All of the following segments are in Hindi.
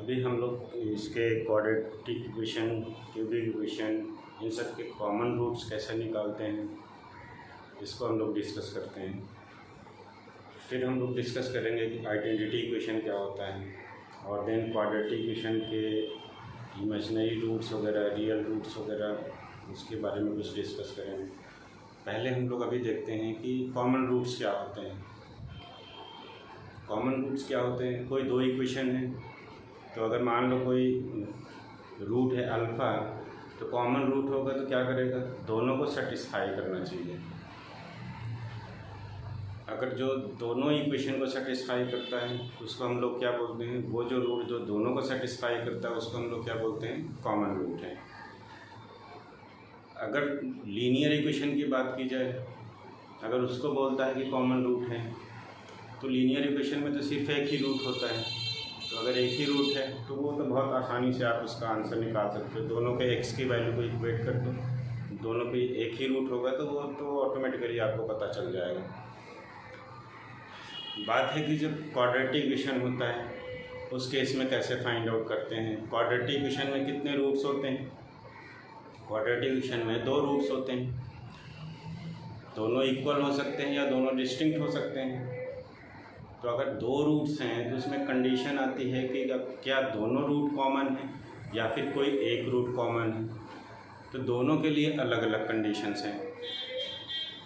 अभी हम लोग इसके क्वाड्रेटिक इक्वेशन, क्यूबिक इक्वेशन, इन सब के कॉमन रूट्स कैसे निकालते हैं इसको हम लोग डिस्कस करते हैं। फिर हम लोग डिस्कस करेंगे कि आइडेंटिटी इक्वेशन क्या होता है, और देन क्वाड्रेटिक इक्वेशन के इमेजिनरी रूट्स वगैरह, रियल रूट्स वगैरह, उसके बारे में कुछ डिस्कस करेंगे। पहले हम लोग अभी देखते हैं कि कॉमन रूट्स क्या होते हैं। कॉमन रूट्स क्या होते हैं? कोई दो इक्वेशन है, तो अगर मान लो कोई रूट है अल्फ़ा, तो कॉमन रूट होगा तो क्या करेगा? दोनों को सेटिस्फाई करना चाहिए। अगर जो दोनों इक्वेशन को सेटिस्फाई करता है उसको हम लोग क्या बोलते हैं? वो जो रूट जो दोनों को सेटिस्फाई करता है उसको हम लोग क्या बोलते हैं? कॉमन रूट है। अगर लीनियर इक्वेशन की बात की जाए, अगर उसको बोलता है कि कॉमन रूट है, तो लीनियर इक्वेशन में तो सिर्फ एक ही रूट होता है। तो अगर एक ही रूट है तो वो तो बहुत आसानी से आप उसका आंसर निकाल सकते हो। दोनों के एक्स की वैल्यू को इक्वेट कर दो, दोनों पे एक ही रूट होगा तो वो तो ऑटोमेटिकली आपको पता चल जाएगा। बात है कि जब क्वाड्रेटिक इक्वेशन होता है उस केस में कैसे फाइंड आउट करते हैं। क्वाड्रेटिक इक्वेशन में कितने रूट्स होते हैं? क्वाड्रेटिक इक्वेशन में दो रूट्स होते हैं। दोनों इक्वल हो सकते हैं या दोनों डिस्टिंक्ट हो सकते हैं। तो अगर दो रूट्स हैं तो उसमें कंडीशन आती है कि क्या दोनों रूट कॉमन है या फिर कोई एक रूट कॉमन है। तो दोनों के लिए अलग अलग कंडीशंस हैं।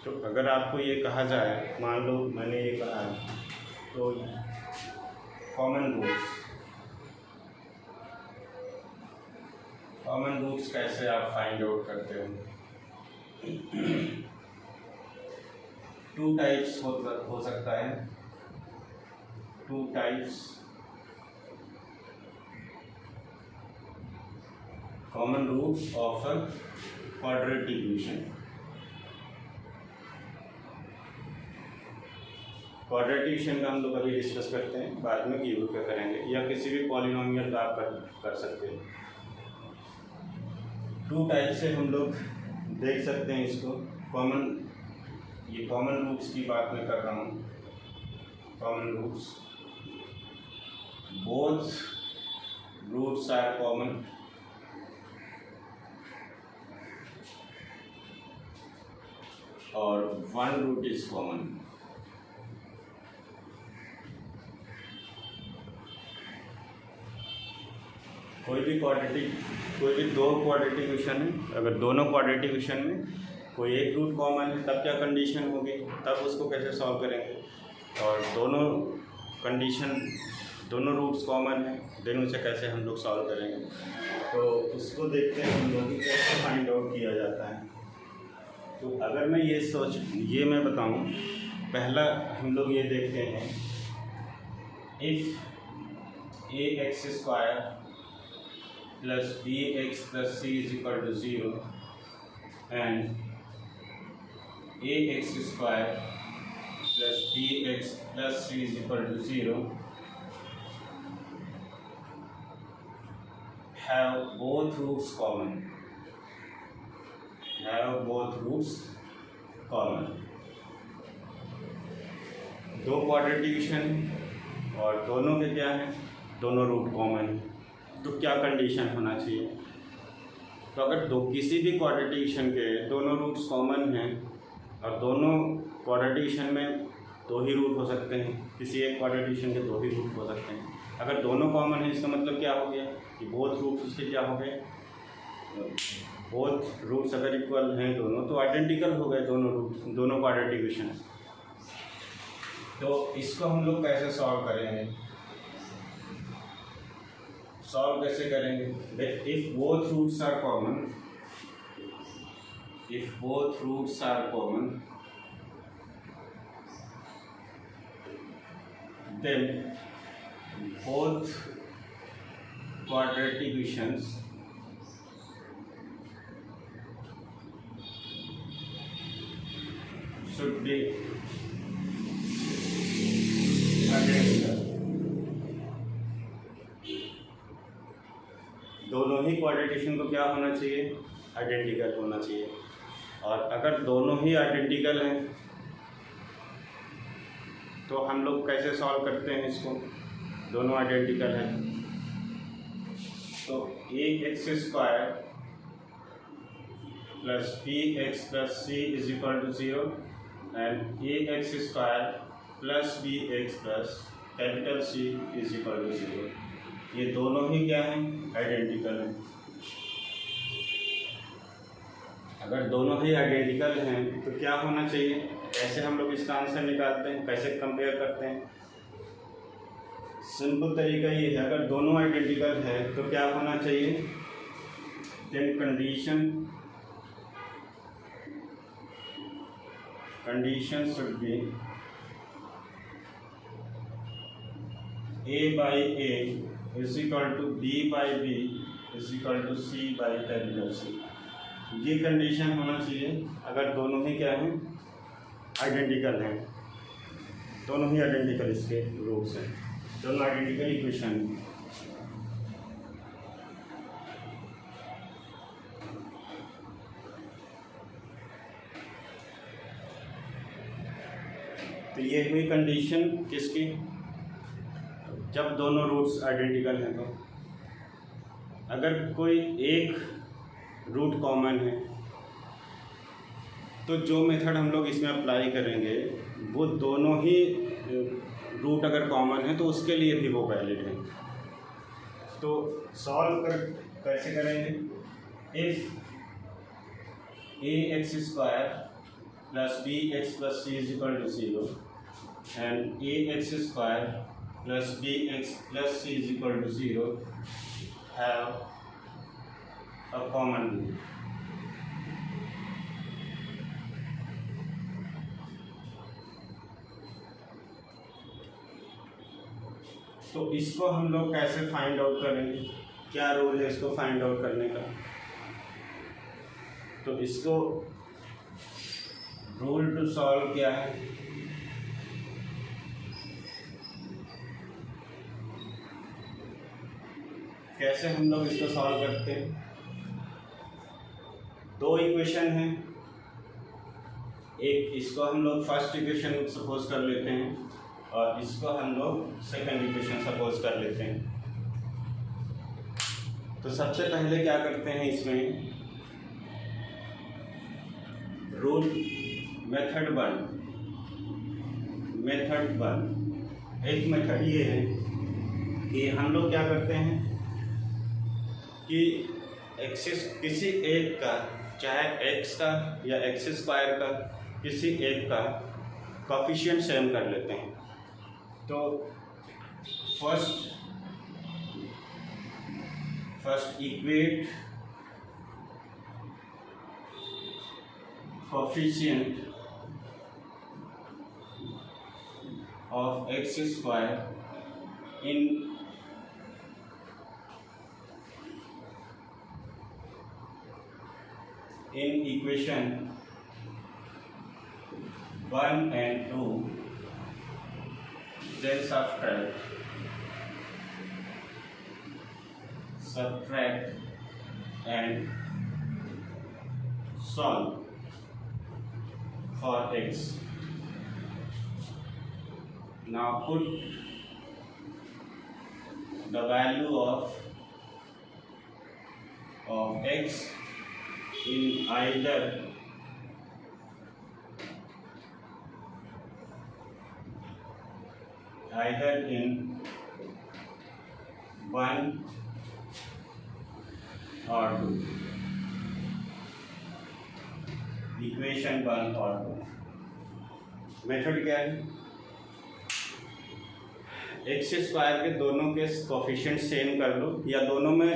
तो अगर आपको ये कहा जाए, मान लो मैंने ये कहा है, तो कॉमन रूट्स कैसे आप फाइंड आउट करते हो? टू टाइप्स हो सकता है। Two types common roots of a quadratic equation. Quadratic equation का हम लोग अभी डिस्कस करते हैं, बाद में क्यूब का करेंगे, या किसी भी पॉलिनोमियल का आप कर सकते हैं। टू टाइप से हम लोग देख सकते हैं इसको। ये कॉमन रूट्स की बात मैं कर रहा हूँ। Common roots, both roots are common, और वन रूट इज कॉमन। कोई भी दो क्वाड्रेटिक इक्वेशन है, अगर दोनों क्वाड्रेटिक इक्वेशन में कोई एक रूट कॉमन है तब क्या कंडीशन होगी, तब उसको कैसे सॉल्व करेंगे। और दोनों रूट्स कॉमन है, देन उसे कैसे हम लोग सॉल्व करेंगे। तो उसको देखते हैं हम लोग कैसे फाइंड आउट किया जाता है। तो अगर मैं ये मैं बताऊं, पहला हम लोग ये देखते हैं, if ax² plus bx plus c is equal to 0 and ax² plus bx plus c is equal to 0 have both roots common. दो क्वाड्रेटिक इक्वेशन और दोनों के क्या है? दोनों रूट कॉमन है। तो क्या कंडीशन होना चाहिए? तो अगर किसी भी क्वाड्रेटिक इक्वेशन के दोनों रूट्स कॉमन हैं, और दोनों क्वाड्रेटिक इक्वेशन में दो ही रूट हो सकते हैं, किसी एक क्वाड्रेटिक इक्वेशन के दो ही रूट हो सकते हैं। अगर दोनों कॉमन है इसका मतलब क्या हो गया कि बोथ रूट्स उसके क्या हो गए? बोथ रूट्स अगर इक्वल हैं दोनों, तो आइडेंटिकल हो गए दोनों क्वाड्रेटिक इक्वेशन। तो इसको हम लोग कैसे सॉल्व करेंगे? सॉल्व कैसे करेंगे? If both roots are common, then both quadratic equations should be identical। दोनों ही क्वाड्रेटिक इक्वेशन को क्या होना चाहिए? आइडेंटिकल होना चाहिए। और अगर दोनों ही आइडेंटिकल हैं तो हम लोग कैसे सॉल्व करते हैं इसको? दोनों आइडेंटिकल हैं तो a x square plus B x plus C is equal to 0 and a x square plus B x plus capital C is equal to 0। ये दोनों ही क्या हैं? आइडेंटिकल हैं। अगर दोनों ही आइडेंटिकल हैं तो क्या होना चाहिए? कैसे हम लोग इसका आंसर निकालते हैं, कैसे कंपेयर करते हैं? सिंपल तरीका ये है, अगर दोनों आइडेंटिकल है तो क्या होना चाहिए? Then condition should be a by a is equal to b by b is equal to c by capital C। ये कंडीशन होना चाहिए अगर दोनों ही क्या हैं? आइडेंटिकल हैं। दोनों ही आइडेंटिकल इसके रूट्स हैं, दोनों आइडेंटिकल इक्वेशन हैं। तो ये हुई कंडीशन किसकी? जब दोनों रूट्स आइडेंटिकल हैं। तो अगर कोई एक रूट कॉमन है तो जो मेथड हम लोग इसमें अप्लाई करेंगे वो दोनों ही रूट अगर कॉमन है तो उसके लिए भी वो वैलिड है। तो सॉल्व कैसे करेंगे? If a x square plus B x plus C is equal to 0 and a x square plus B x plus C is equal to 0 have a common root। तो इसको हम लोग कैसे फाइंड आउट करेंगे? क्या रूल है इसको फाइंड आउट करने का? तो इसको रूल टू सॉल्व क्या है? कैसे हम लोग इसको सॉल्व करते हैं? दो इक्वेशन हैं, एक इसको हम लोग फर्स्ट इक्वेशन सपोज कर लेते हैं और इसको हम लोग सेकंड इक्वेशन सपोज कर लेते हैं। तो सबसे पहले क्या करते हैं इसमें? Rule method one. एक मेथड ये है कि हम लोग क्या करते हैं कि एक्सिस किसी एक का, चाहे एक्स का या एक्स स्क्वायर का, किसी एक का कोफिशिएंट सेम कर लेते हैं। तो first equate coefficient of x square in equation 1 and 2, then subtract and solve for x। Now put the value of x in either in 1 or 2, equation 1 और 2। मेथड क्या है? एक्स स्क्वायर के दोनों के कोफिशिएंट सेम कर लो, या दोनों में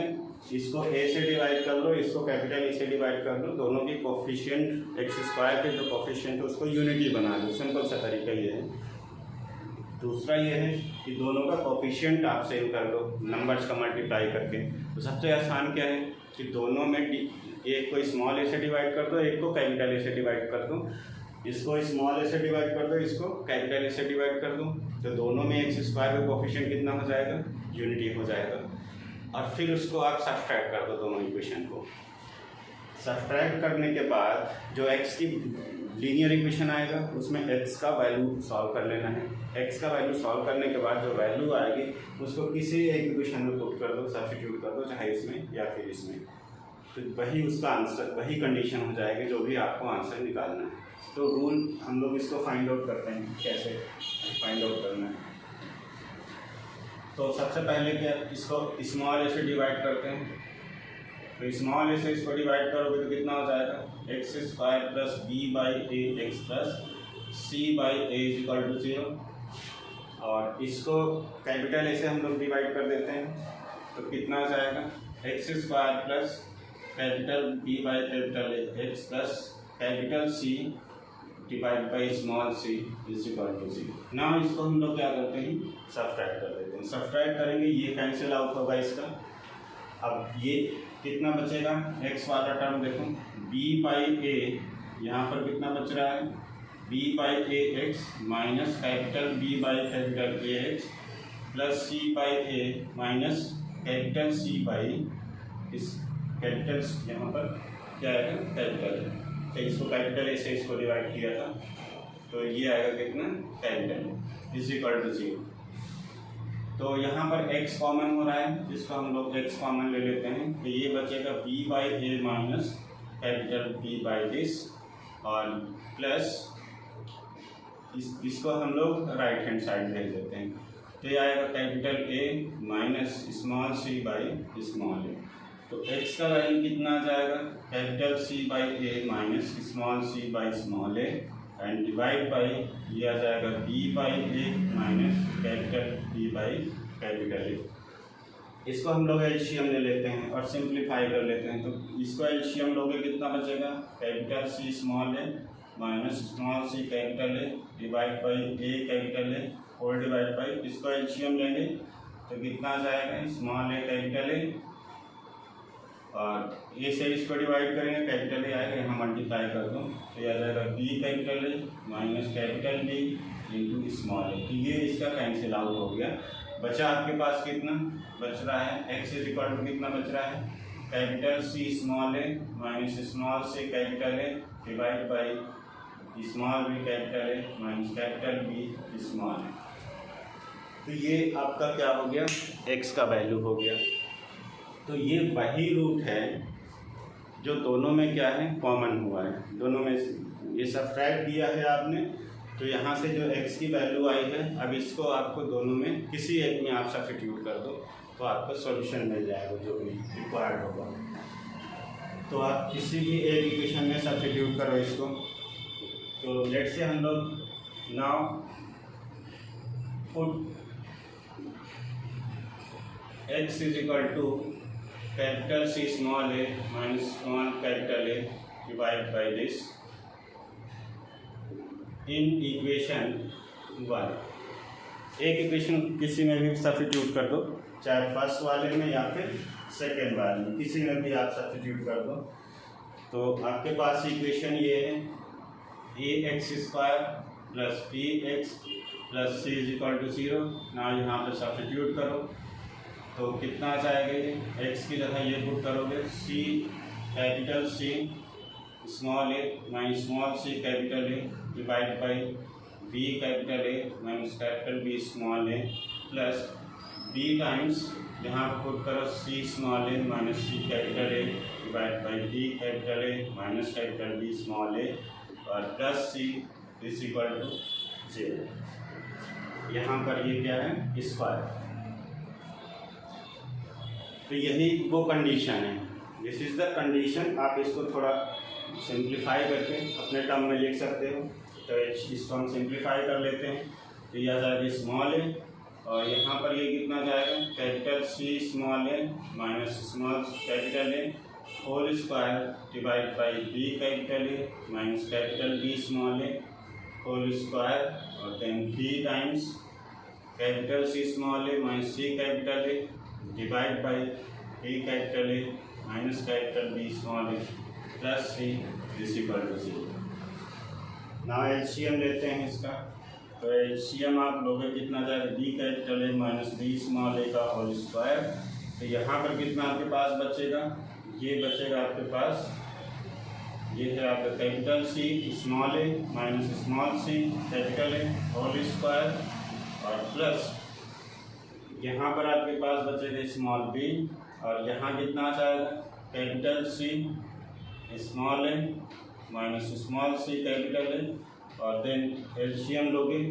इसको ए से डिवाइड कर लो, इसको कैपिटल ए से डिवाइड कर लो। दोनों के कोफिशिएंट एक्स स्क्वायर के जो कोफिशिएंट है उसको यूनिटी बना लो। सिंपल सा तरीका ये है। दूसरा ये है कि दोनों का कोफिशिएंट आप सेम कर लो नंबर्स का मल्टीप्लाई करके। तो सबसे आसान क्या है कि दोनों में एक को स्मॉल ए से डिवाइड कर दो, एक को कैपिटल ए से डिवाइड कर दो। इसको स्मॉल ए से डिवाइड कर दो, इसको कैपिटल ए से डिवाइड कर दो। तो दोनों में एक्स स्क्वायर का कोफिशिएंट कितना हो जाएगा? यूनिटी हो जाएगा। और फिर उसको आप सब्ट्रैक्ट कर दो दोनों इक्वेशन को। सब्ट्रैक्ट करने के बाद जो एक्स की लीनियर इक्वेशन आएगा, उसमें x का वैल्यू सॉल्व कर लेना है। x का वैल्यू सॉल्व करने के बाद जो वैल्यू आएगी उसको किसी एक इक्वेशन में पुट कर दो, सब्स्टिट्यूट कर दो, चाहे इसमें या फिर इसमें, तो वही उसका आंसर, वही कंडीशन हो जाएगी जो भी आपको आंसर निकालना है। तो रूल हम लोग इसको फाइंड आउट करते हैं, कैसे फाइंड आउट करना है। तो सबसे पहले क्या, इसको स्मॉल ए से डिवाइड करते हैं। तो स्मॉल ए से इसको डिवाइड करोगे तो कितना हो जाएगा, x square plus b by a x plus c by a is equal to 0। और इसको कैपिटल ए से हम लोग डिवाइड कर देते हैं तो कितना हो जाएगा, x square plus capital B by capital A x plus capital C divide by small c is equal to 0। ना इसको हम लोग क्या करते हैं, सब्ट्रैक्ट कर देते हैं। सब्ट्रैक्ट करेंगे, ये कैंसिल आउट होगा इसका। अब ये कितना बचेगा, x वाला टर्म देखो, b बाई ए, यहाँ पर कितना बच रहा है, b by a x minus capital b by capital A x plus c by a minus capital c by इस कैपिटल, यहाँ पर क्या आएगा, कैपिटल है, तो इसको कैपिटल ए से इसको डिवाइड किया था तो ये आएगा कितना, कैपिटल इज इक्वल टू 0। तो यहाँ पर x कॉमन हो रहा है, जिसको हम लोग x कॉमन ले लेते हैं, तो ये बचेगा b by a minus capital b by this और प्लस इसको हम लोग राइट हैंड साइड भेज देते हैं, तो ये आएगा capital A minus small c by small a. तो x का वैल्यू कितना आ जाएगा, capital C by a minus small c by small a and divide by ये आ जाएगा b by a minus capital b by capital a. इसको हम लोग एलसीएम ले लेते हैं और सिंप्लीफाई कर लेते हैं। तो इसको एलसीएम लोगे कितना बचेगा, capital C small A minus small c capital A divide by A capital A whole divide by, इसको एलसीएम लेंगे तो कितना आ जाएगा, स्मॉल ए कैपिटल ए और ए से इसको डिवाइड करेंगे, कैपिटल ए आएगा, यहाँ मल्टीप्लाई कर दो तो यह आ जाएगा B capital A minus capital b into small a. तो ये इसका कैंसिल आउट हो गया। बचा आपके पास कितना बच रहा है, एक्स इज इक्वल टू कितना बच रहा है, capital C small A minus small C capital A divide by small B capital A minus capital B small a. तो ये आपका क्या हो गया, एक्स का वैल्यू हो गया। तो ये वही रूट है जो दोनों में क्या है, कॉमन हुआ है, दोनों में ये सब्ट्रैक्ट किया है आपने, तो यहाँ से जो x की वैल्यू आई है, अब इसको आपको दोनों में किसी एक में आप सब्स्टिट्यूट कर दो तो आपको सॉल्यूशन मिल जाएगा जो भी रिक्वायर्ड होगा। तो आप किसी भी एक इक्वेशन में सब्स्टिट्यूट करो इसको। तो लेट्स से हम लोग now put x is equal to capital C small A minus small capital A divide by this in equation 1। एक इक्वेशन किसी में भी सब्स्टिट्यूट कर दो, चाहे फर्स्ट वाले में या फिर सेकेंड वाले में, किसी में भी आप सब्स्टिट्यूट कर दो। तो आपके पास इक्वेशन ये है, A x square plus B x plus C is equal to 0। ना यहाँ पर सब्स्टिट्यूट करो तो कितना आ जाएगा, ये एक्स की जगह ये पुट करोगे, C capital C small A minus small C capital A divide by B capital A minus capital B small A plus B times यहाँ पुट करो C small A minus C capital A divide by D capital A minus capital B small A और plus C is equal to 0। यहाँ पर ये क्या है, स्क्वायर। तो यही वो कंडीशन है, दिस इज द कंडीशन। आप इसको थोड़ा सिंप्लीफाई करके अपने टर्म में लिख सकते हो। तो इसको हम सिंप्लीफाई कर लेते हैं, तो यह आ जाएगा स्मॉल ए और यहाँ पर ये कितना जाएगा, capital C small A minus small capital A whole square divide by B capital A minus capital B small A whole square और then B times capital C small A minus C capital A divide by B capital A minus capital B small A plus C is equal to 0। ना एलसीएम लेते हैं इसका, तो एलसीएम आप लोगे कितना जाएगा, B capital A minus B small A का होल स्क्वायर। तो यहाँ पर कितना आपके पास बचेगा, ये बचेगा आपके पास, ये है आपका capital C small A minus small C capital A whole square और प्लस यहाँ पर आपके पास बचेगा स्मॉल बी और यहाँ कितना आ जाएगा capital C small A minus small C capital A और देन एलसीएम लोगे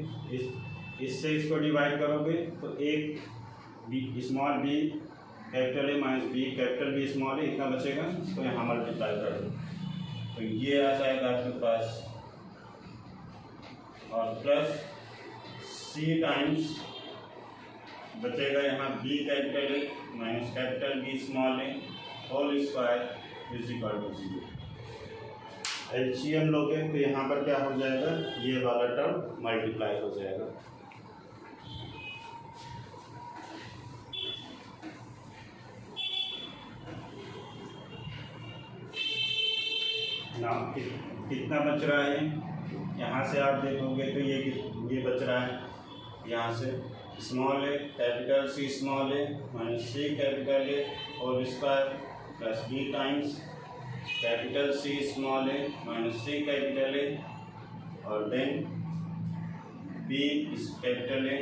इससे इसको डिवाइड करोगे तो एक B small B capital A minus B capital B small A इतना बचेगा, इसको यहाँ मल्टीप्लाई कर दो तो ये आ जाएगा आपके पास और प्लस सी टाइम्स बचेगा यहाँ b capital A minus capital B small A whole square is equal to 0। LCM लोगे तो यहाँ पर क्या हो जाएगा, ये वाला टर्म मल्टीप्लाई हो जाएगा। ना कितना बच रहा है, यहाँ से आप देखोगे तो ये बच रहा है, यहाँ से small A capital C small A minus C capital A whole square plus B times capital C small A minus C capital A और then B capital A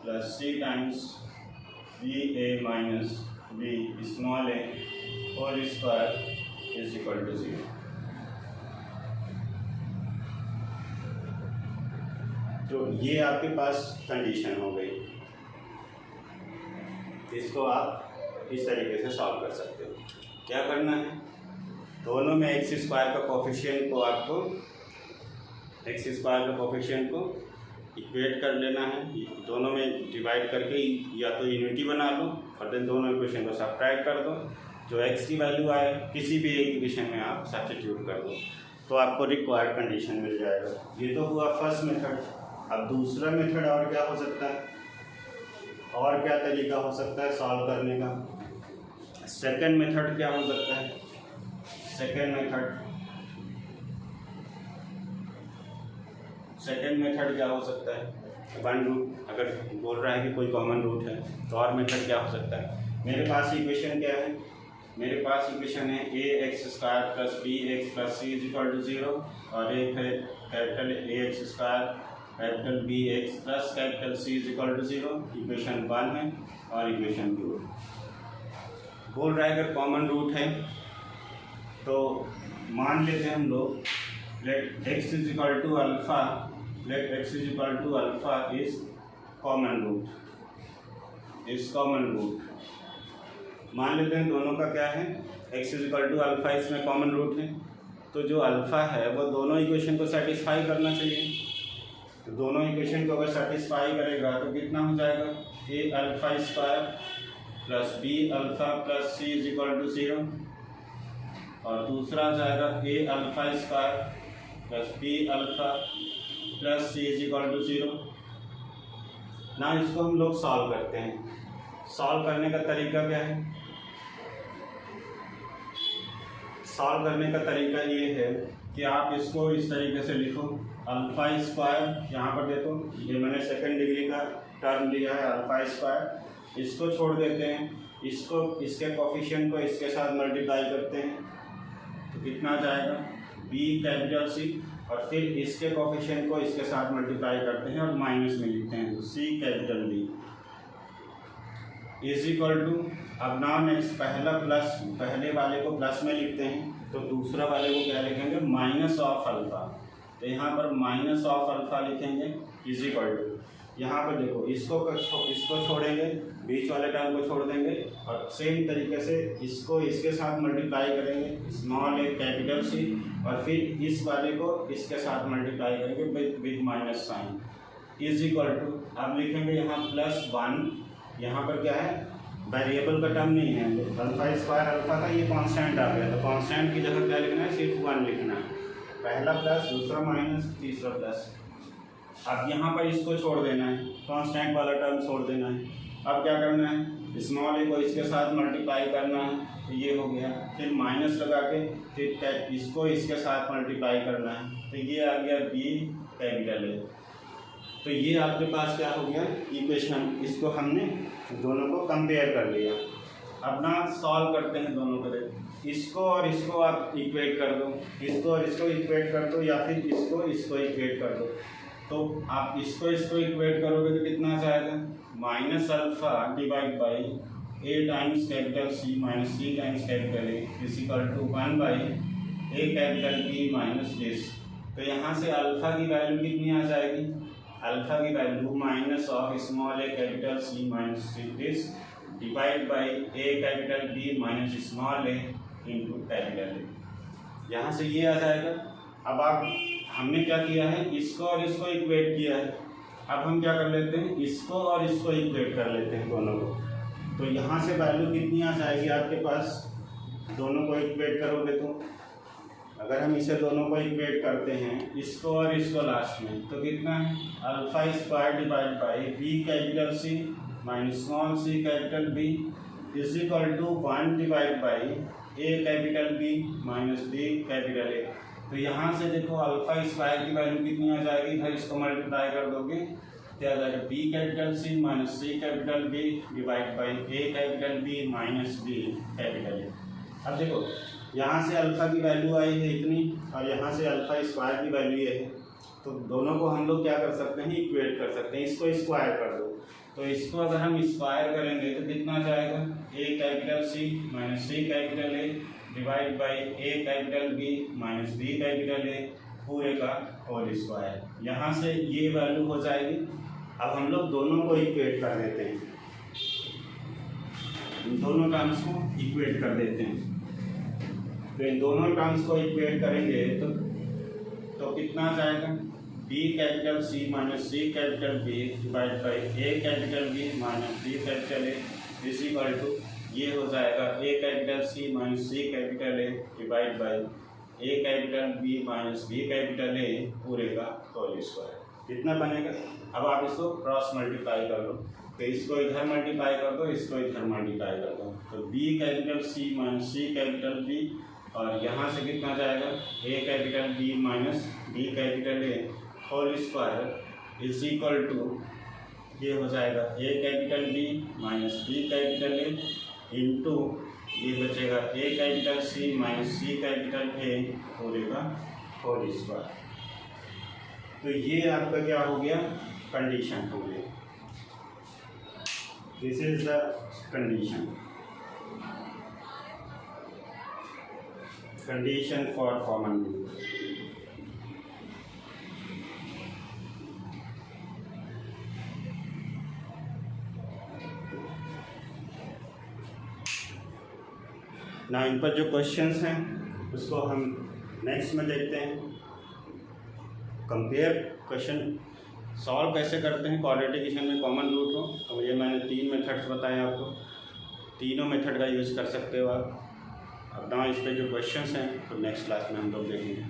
plus C times B A minus B small A whole square is equal to 0। तो ये आपके पास कंडीशन हो गई, इसको आप इस तरीके से सॉल्व कर सकते हो। क्या करना है, दोनों में एक्स स्क्वायर का कोफिशिएंट को आपको एक्स स्क्वायर का कोफिशिएंट को इक्वेट कर लेना है, दोनों में डिवाइड करके या तो यूनिटी बना लो और देन दोनों इक्वेशन को सब्ट्रैक्ट कर दो, जो एक्स की वैल्यू आए किसी भी एक इक्वेशन में आप सब्स्टिट्यूट कर दो तो आपको रिक्वायर्ड कंडीशन मिल जाएगा। ये तो हुआ फर्स्ट मेथड। अब दूसरा मेथड और क्या हो सकता है, और क्या तरीका हो सकता है सॉल्व करने का। सेकंड मेथड क्या हो सकता है, सेकंड मेथड क्या हो सकता है, वन रूट अगर बोल रहा है कि कोई कॉमन रूट है तो और मेथड क्या हो सकता है। मेरे पास इक्वेशन क्या है, मेरे पास इक्वेशन है A x square plus B x plus C is equal to 0 और एक है capital A x square capital B x plus capital C is equal to 0। Equation 1 है और इक्वेशन 2 बोल रहा है अगर कॉमन रूट है तो मान लेते हैं हम लोग let x is equal to alpha, let x is equal to alpha is common root, मान लेते हैं दोनों का क्या है, x is equal to alpha इसमें कॉमन रूट है, तो जो अल्फा है वो दोनों इक्वेशन को सेटिस्फाई करना चाहिए। तो दोनों इक्वेशन को अगर सेटिस्फाई करेगा तो कितना हो जाएगा, A alpha square plus B alpha plus C is equal to 0 और दूसरा आ जाएगा A alpha square plus B alpha plus C is equal to 0। ना इसको हम लोग सॉल्व करते हैं। सॉल्व करने का तरीका क्या है, सॉल्व करने का तरीका ये है कि आप इसको इस तरीके से लिखो, अल्फा स्क्वायर, यहाँ पर देखो ये मैंने सेकंड डिग्री का टर्म लिया है अल्फा स्क्वायर, इसको छोड़ देते हैं, इसको इसके कोफिशिएंट को इसके साथ मल्टीप्लाई करते हैं तो कितना जाएगा बी कैपिटल सी और फिर इसके कोफिशिएंट को इसके साथ मल्टीप्लाई करते हैं और माइनस में लिखते हैं तो C capital B is equal to, अब ना नेक्स्ट पहले वाले को प्लस में लिखते हैं तो दूसरा वाले को क्या लिखेंगे माइनस ऑफ अल्फा, तो यहाँ पर माइनस ऑफ अल्फा लिखेंगे इज इक्वल टू, यहाँ पर देखो इसको छोड़ेंगे, बीच वाले टर्म को छोड़ देंगे और सेम तरीके से इसको इसके साथ मल्टीप्लाई करेंगे स्मॉल ए कैपिटल सी और फिर इस वाले को इसके साथ मल्टीप्लाई करेंगे with minus sign is equal to, अब लिखेंगे यहाँ +1, यहाँ पर क्या है वेरिएबल का टर्म नहीं है, अल्फा स्क्वायर अल्फा का ये कांस्टेंट आ गया तो कांस्टेंट की जगह क्या लिखना है, सिर्फ 1 लिखना है, पहला प्लस दूसरा माइनस तीसरा प्लस। अब यहाँ पर इसको छोड़ देना है, कांस्टेंट वाला टर्म छोड़ देना है। अब क्या करना है, स्मॉल ए को इसके साथ मल्टीप्लाई करना है तो ये हो गया, फिर माइनस लगा के फिर इसको इसके साथ मल्टीप्लाई करना है तो ये आ गया बी कैपिटल ए। तो ये आपके पास क्या हो गया इक्वेशन, इसको हमने दोनों को कंपेयर कर लिया। अब ना सॉल्व करते हैं दोनों को। इसको और इसको आप इक्वेट कर दो, इसको और इसको इक्वेट कर दो, या फिर इसको इक्वेट कर दो। तो आप इसको इक्वेट करोगे तो कितना आ जाएगा, minus alpha divide by a times capital C minus c times capital A is equal to 1 by A capital B minus this. तो यहाँ से अल्फा की वैल्यू कितनी आ जाएगी, अल्फा की value minus of small A capital C minus c this divide by A capital B minus small a into capital A. यहाँ से ये आ जाएगा। अब आप हमने क्या किया है, इसको और इसको इक्वेट किया है। अब हम क्या कर लेते हैं, इसको और इसको इक्वेट कर लेते हैं दोनों को। तो यहाँ से वैल्यू कितनी आ जाएगी आपके पास, दोनों को इक्वेट करोगे तो अगर हम इसे दोनों को इक्वेट करते हैं, इसको और इसको लास्ट में, तो कितना है, alpha square divide by B capital C minus small C capital B is equal to 1 divide by A capital B minus B capital A. तो यहाँ से देखो अल्फा स्क्वायर की वैल्यू कितनी आ जाएगी, इधर इसको मल्टीप्लाई कर दोगे तो आ जाएगा B capital C minus C capital B divide by A capital B minus B capital A. अब देखो यहाँ से अल्फा की वैल्यू आई है इतनी और यहाँ से अल्फा स्क्वायर की वैल्यू ये है, तो दोनों को हम लोग क्या कर सकते हैं, इक्वेट कर सकते हैं। इसको स्क्वायर कर दो, तो इसको अगर हम स्क्वायर करेंगे तो कितना जाएगा, A capital C minus C capital A divide by A capital B minus B capital A पूरे का होल स्क्वायर। यहाँ से ये वैल्यू हो जाएगी। अब हम लोग दोनों को इक्वेट कर देते हैं, इन दोनों टर्म्स को इक्वेट कर देते हैं। तो इन दोनों टर्म्स को इक्वेट करेंगे तो कितना आ जाएगा, B capital C minus C capital B divide by A capital B minus B capital A is equal to ये हो जाएगा A capital C minus C capital A divide by A capital B minus B capital A पूरे का होल स्क्वायर। कितना बनेगा, अब आप इसको क्रॉस मल्टीप्लाई कर लो, तो इसको इधर मल्टीप्लाई कर दो, इसको इधर मल्टीप्लाई कर दो, तो बी कैपिटल सी माइनस सी कैपिटल बी और यहाँ से कितना जाएगा, A capital B minus B capital A whole square is equal to ये हो जाएगा A capital B minus B capital A into ये बचेगा A capital C minus C capital A पूरे का होल स्क्वायर। तो ये आपका क्या हो गया, कंडीशन हो गया। This is the condition for common root. ना इन पर जो क्वेश्चंस हैं उसको हम नेक्स्ट में देखते हैं। कंपेयर क्वेश्चन सॉल्व कैसे करते हैं क्वाड्रेटिक इक्वेशन में कॉमन रूट हो, तो ये मैंने 3 मेथड्स बताए आपको, तीनों मेथड का यूज़ कर सकते हो आप। अब ना इस पे जो क्वेश्चंस हैं तो नेक्स्ट क्लास में हम लोग देखेंगे।